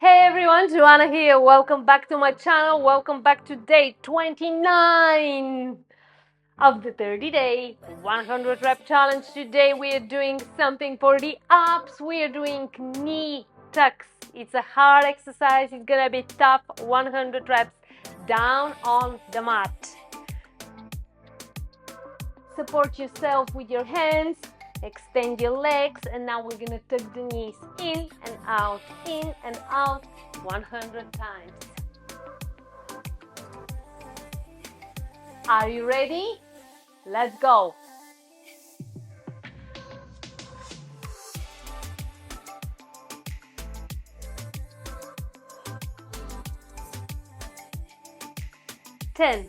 Hey everyone, Joana here. Welcome back to my channel. Welcome back to day 29 of the 30-day 100 rep challenge. Today we are doing something for the abs. We are doing knee tucks. It's a hard exercise. It's gonna be tough. 100 reps down on the mat. Support yourself with your hands. Extend your legs, and now we're gonna tuck the knees in and out 100 times. Are you ready? Let's go. Ten.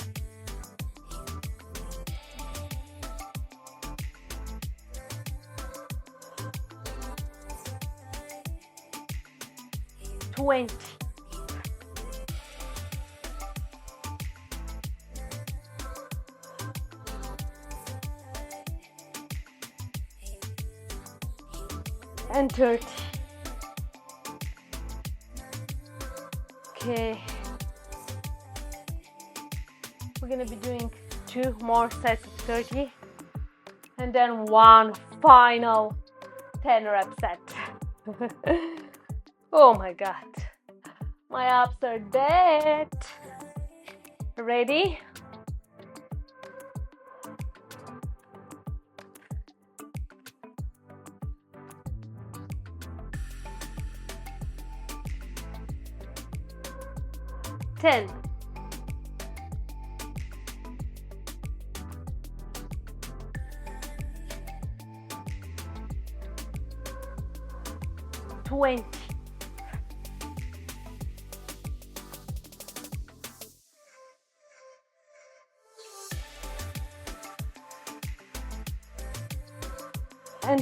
20. 30. Okay. We're gonna be doing 2 more sets of 30 and then one final 10 rep set. Oh my god, my abs are dead. Ready? Ten. 20.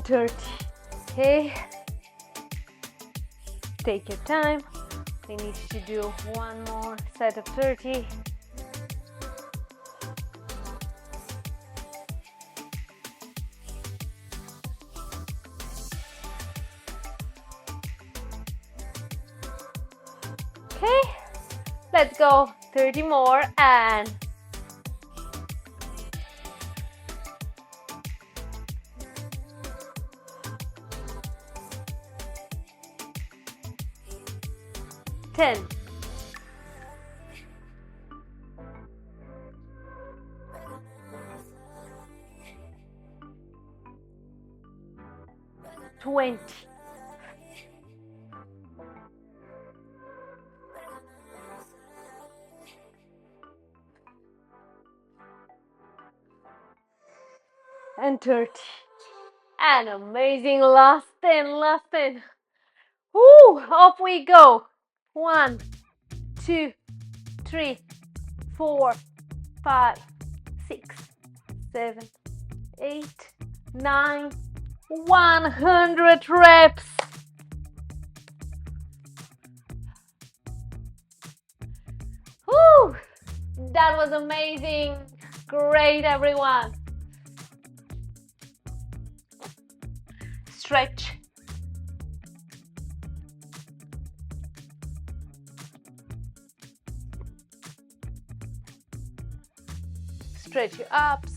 30. Okay, take your time. We need to do one more set of 30. Okay, let's go 30 more and 10. 20. 30. And amazing, last 10. Woo, off we go. 1, 2, 3, 4, 5, 6, 7, 8, 9, 100 reps. Woo, that was amazing. Great, everyone. Stretch. Stretch your abs.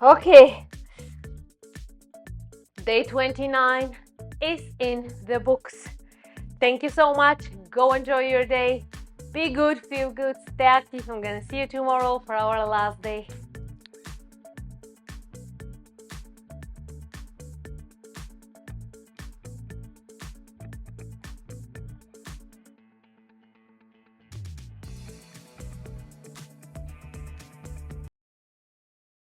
Okay, day 29 is in the books. Thank you so much. Go enjoy your day. Be good, feel good, stay active. I'm gonna see you tomorrow for our last day.